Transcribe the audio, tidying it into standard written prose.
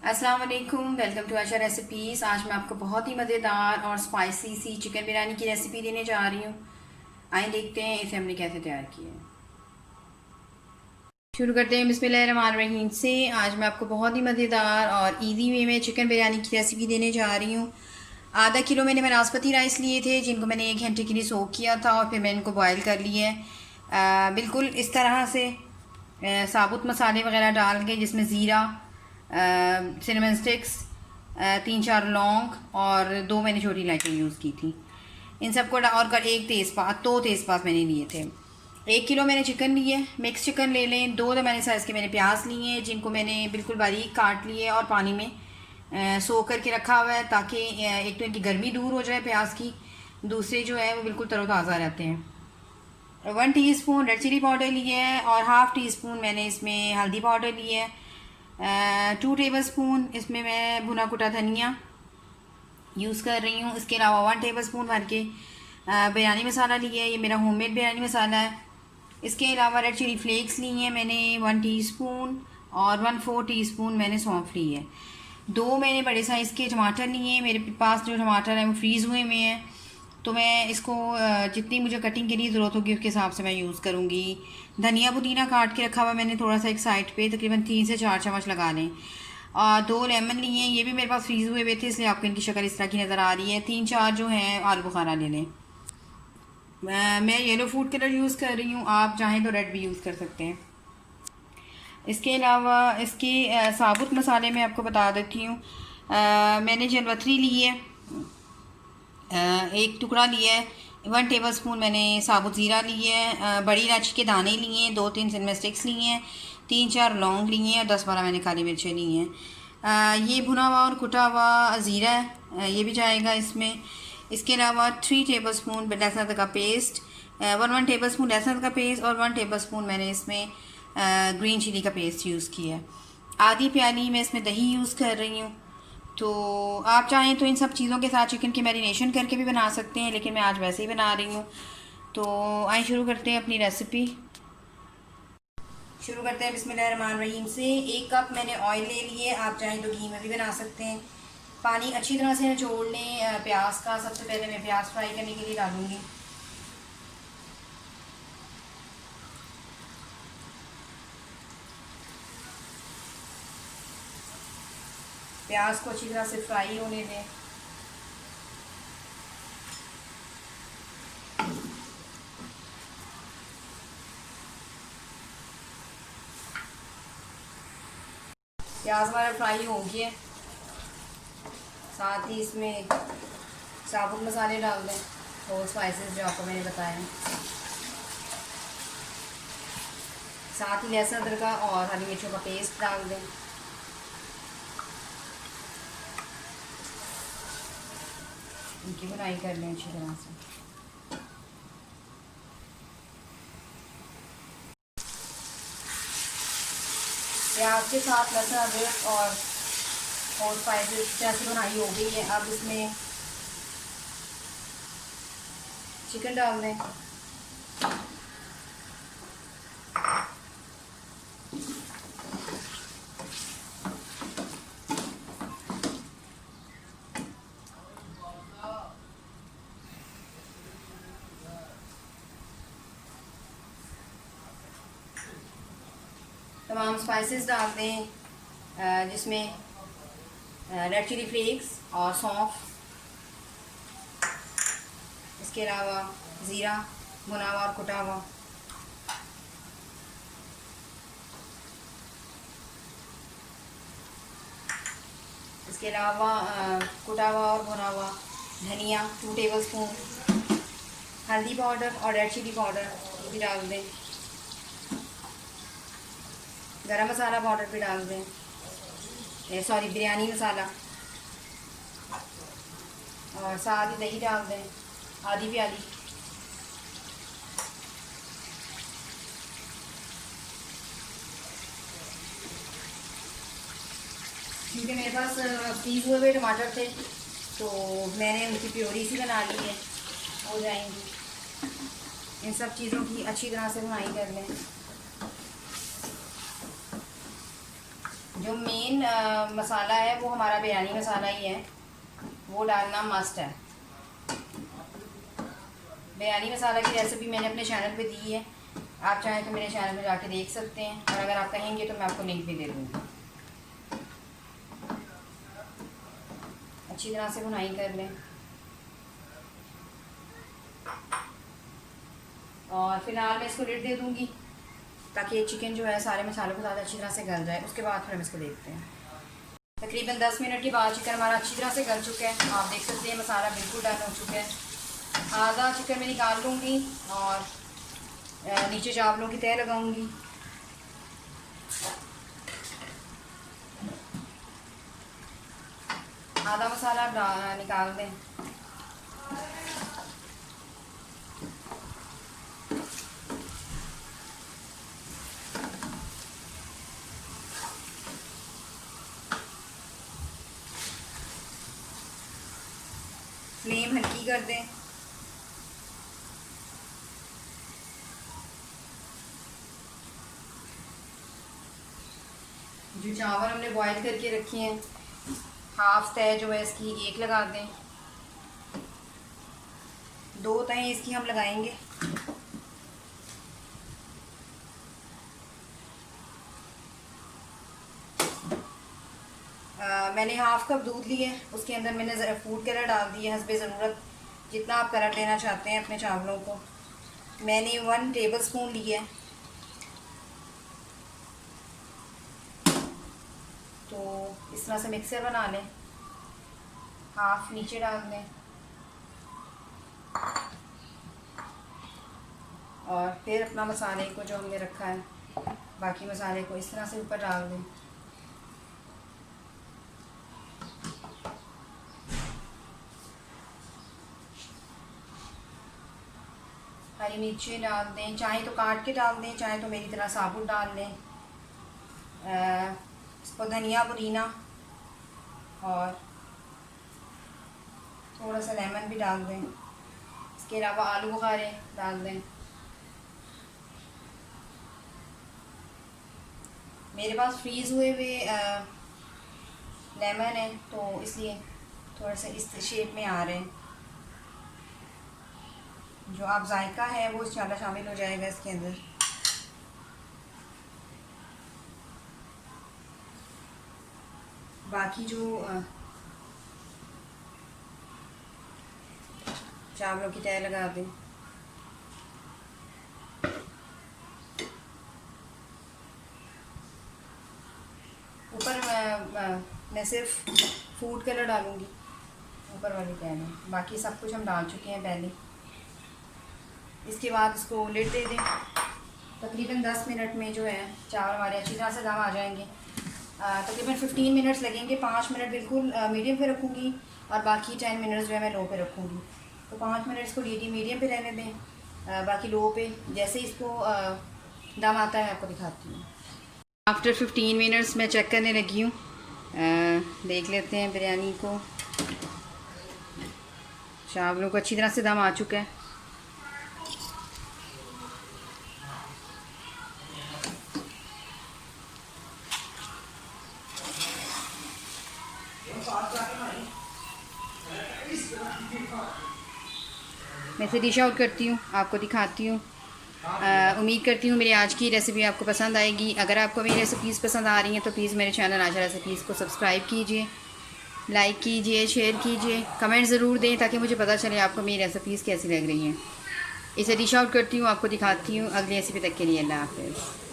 अस्सलाम वालेकुम, welcome to Asha recipes. आज मैं आपको बहुत ही मज़ेदार और स्पाइसी सी चिकन बिरयानी की रेसिपी देने जा रही हूँ। आइए देखते हैं इसे हमने कैसे तैयार किया है। शुरू करते हैं बिस्मिल्लाहिर्रहमानिर्रहीम से। आज मैं आपको बहुत ही मज़ेदार और इजी वे में चिकन बिरयानी की रेसिपी देने जा रही हूँ। आधा किलो मैंने बासमती राइस लिए थे, जिनको मैंने 1 घंटे के लिए सोक किया था और फिर मैंने इनको बॉयल कर लिया है। बिल्कुल इस तरह से साबुत मसाले वगैरह डाल के, जिसमें ज़ीरा, सिनेमन स्टिक्स, 3-4 लौंग और 2 मैंने छोटी इलायची यूज़ की थी। इन सबको और कर एक तेज़पात, 2 तेज़पात मैंने लिए थे। 1 किलो मैंने चिकन लिए, मिक्स चिकन ले लें। 2 मैंने साइज़ के मैंने प्याज लिए हैं, जिनको मैंने बिल्कुल बारीक काट लिए और पानी में सो करके रखा हुआ है, ताकि एक तो इनकी गर्मी दूर हो जाए प्याज की, दूसरे जो है वो बिल्कुल तरोताज़ा रहते हैं। 1 टीस्पून रेड चिली पाउडर लिए है और हाफ़ टी स्पून मैंने इसमें हल्दी पाउडर लिए है। 2 टेबल स्पून इसमें मैं भुना कुटा धनिया यूज़ कर रही हूँ। इसके अलावा 1 टेबल स्पून भर के बिरयानी मसाला लिया है, ये मेरा होममेड बिरयानी मसाला है। इसके अलावा रेड चिली फ्लेक्स लिए हैं मैंने 1 टीस्पून और 1/4 टीस्पून मैंने सौंफ ली है। 2 मैंने बड़े साइज़ के टमाटर लिए हैं। मेरे पास जो टमाटर हैं वो फ्रीज़ हुए में हैं, तो मैं इसको जितनी मुझे कटिंग के लिए ज़रूरत होगी उसके हिसाब से मैं यूज़ करूँगी। धनिया पुदीना काट के रखा हुआ मैंने थोड़ा सा एक साइड पे, तकरीबन 3 से 4 चम्मच लगा लें। और 2 लेमन लिए हैं, ये भी मेरे पास फ्रीज़ हुए हुए थे, इसलिए आपको इनकी शक्ल इस तरह की नज़र आ रही है। 3-4 जो हैं आलू बुखारा ले लें। मैं येलो फूड कलर यूज़ कर रही हूँ, आप चाहें तो रेड भी यूज़ कर सकते हैं। इसके अलावा इसके साबुत मसाले मैं आपको बता देती हूँ। मैंने जलवतरी ली है, एक टुकड़ा लिया है। 1 टेबल स्पून मैंने साबुत ज़ीरा लिए है। बड़ी इलायची के दाने लिए हैं। 2-3 सिनेमन स्टिक्स लिए हैं। 3-4 लौंग लिए हैं और 10-12 मैंने काली मिर्चें ली हैं। ये भुना हुआ और कुटा हुआ ज़ीरा है, ये भी जाएगा इसमें। इसके अलावा 3 टेबल स्पून लहसुन अदरक का पेस्ट, 1 टेबल स्पून लहसुन अदरक का पेस्ट और 1 टेबल स्पून मैंने इसमें ग्रीन चिली का पेस्ट यूज़ किया है। आधी प्याली मैं इसमें दही यूज़ कर रही हूँ। तो आप चाहें तो इन सब चीज़ों के साथ चिकन की मैरिनेशन करके भी बना सकते हैं, लेकिन मैं आज वैसे ही बना रही हूँ। तो आइए शुरू करते हैं अपनी रेसिपी। शुरू करते हैं बिस्मिल्लाहिर्रहमानिर्रहीम से। 1 कप मैंने ऑयल ले लिए, आप चाहें तो घी में भी बना सकते हैं। पानी अच्छी तरह से निचोड़ लें प्याज का। सबसे पहले मैं प्याज फ्राई करने के लिए डालूँगी। प्याज को अच्छी तरह से फ्राई होने दें। प्याज हमारा फ्राई हो गया, साथ ही इसमें साबुत मसाले डाल दें और स्पाइसेस जो आपको मैंने बताए हैं। साथ ही लहसुन अदरक का और हरी मिर्चों का पेस्ट डाल दें। इनकी बुनाई कर लें अच्छी तरह से। प्याज के साथ लहसुन अदरक और स्पाइसेस जैसी बुनाई हो गई है। अब इसमें चिकन डाल दें। तमाम स्पाइसेस डाल दें, जिसमें रेड चिली फ्लेक्स और सौंफ, इसके अलावा ज़ीरा भुना हुआ और कुटा हुआ, इसके अलावा कुटा हुआ और भुना हुआ धनिया 2 टेबल स्पून, हल्दी पाउडर और रेड चिली पाउडर ये भी डाल दें। गरम मसाला पाउडर भी डाल दें, सॉरी बिरयानी मसाला। और साथ ही दही डाल दें, आधी प्याली। क्योंकि मेरे पास फ्रीज हुए हुए टमाटर थे, तो मैंने उनकी प्योरी सी बना ली है, हो जाएंगी। इन सब चीज़ों की अच्छी तरह से बुनाई कर लें। जो मेन मसाला है वो हमारा बिरयानी मसाला ही है, वो डालना मस्ट है। बिरयानी मसाला की रेसिपी मैंने अपने चैनल पे दी है, आप चाहें तो मेरे चैनल पे जाके देख सकते हैं, और अगर आप कहेंगे तो मैं आपको लिंक भी दे दूँगी। अच्छी तरह से भुनाई कर लें और फिलहाल मैं इसको लिड दे दूँगी ताकि ये चिकन जो है सारे मसालों के साथ अच्छी तरह से गल जाए। उसके बाद फिर हम इसको देखते हैं। तकरीबन 10 मिनट के बाद चिकन हमारा अच्छी तरह से गल चुका है, आप देख सकते हैं मसाला बिल्कुल डन हो चुका है। आधा चिकन मैं निकाल लूँगी और नीचे चावलों की तह लगाऊंगी। आधा मसाला निकाल दें। फ्लेम हल्की कर दें। जो चावल हमने बॉईल करके रखे हैं, हाफ तय जो है इसकी एक लगा दें, 2 तय इसकी हम लगाएंगे। मैंने हाफ कप दूध लिए, उसके अंदर मैंने ज़रा फूड कलर डाल दिया हस्बे ज़रूरत, जितना आप कलर लेना चाहते हैं अपने चावलों को। मैंने 1 टेबल स्पून लिया है, तो इस तरह से मिक्सर बना लें। हाफ नीचे डाल दें और फिर अपना मसाले को जो हमने रखा है, बाकी मसाले को इस तरह से ऊपर डाल दें। हरी मिर्चें डाल दें, चाहे तो काट के डाल दें, चाहे तो मेरी तरह साबुत डाल लें। इसको धनिया पुदीना और थोड़ा सा लेमन भी डाल दें। इसके अलावा आलू बुखारे डाल दें। मेरे पास फ्रीज़ हुए हुए लेमन है, तो इसलिए थोड़ा सा इस शेप में आ रहे हैं। जो आप जायका है वो ज़्यादा शामिल हो जाएगा इसके अंदर। बाकी जो चावलों की तह लगा दें। ऊपर मैं सिर्फ फूड कलर डालूँगी ऊपर वाली तह में, बाकी सब कुछ हम डाल चुके हैं पहले। इसके बाद इसको लिड दे दें। तकरीबन 10 मिनट में जो है चावल हमारे अच्छी तरह से दम आ जाएंगे। तकरीबन 15 मिनट्स लगेंगे। 5 मिनट बिल्कुल मीडियम पे रखूँगी और बाकी 10 मिनट्स जो है मैं लो पे रखूँगी। तो 5 मिनट इसको मीडियम पे रहने दें, बाकी लो पे। जैसे इसको दम आता है मैं आपको दिखाती हूँ। आफ्टर 15 मिनट्स मैं चेक करने लगी हूँ। देख लेते हैं बिरयानी को। चावलों को अच्छी तरह से दम आ चुका है। मैं इसे डिश आउट करती हूँ, आपको दिखाती हूँ। उम्मीद करती हूँ मेरी आज की रेसिपी आपको पसंद आएगी। अगर आपको मेरी रेसिपीज़ पसंद आ रही हैं तो प्लीज़ मेरे चैनल आशा रेसिपीज़ को सब्सक्राइब कीजिए, लाइक कीजिए, शेयर कीजिए, कमेंट ज़रूर दें ताकि मुझे पता चले आपको मेरी रेसिपीज़ कैसी लग रही हैं। इसे डिश आउट करती हूँ, आपको दिखाती हूँ। अगली रेसिपी तक के लिए अल्लाह हाफ़िज़।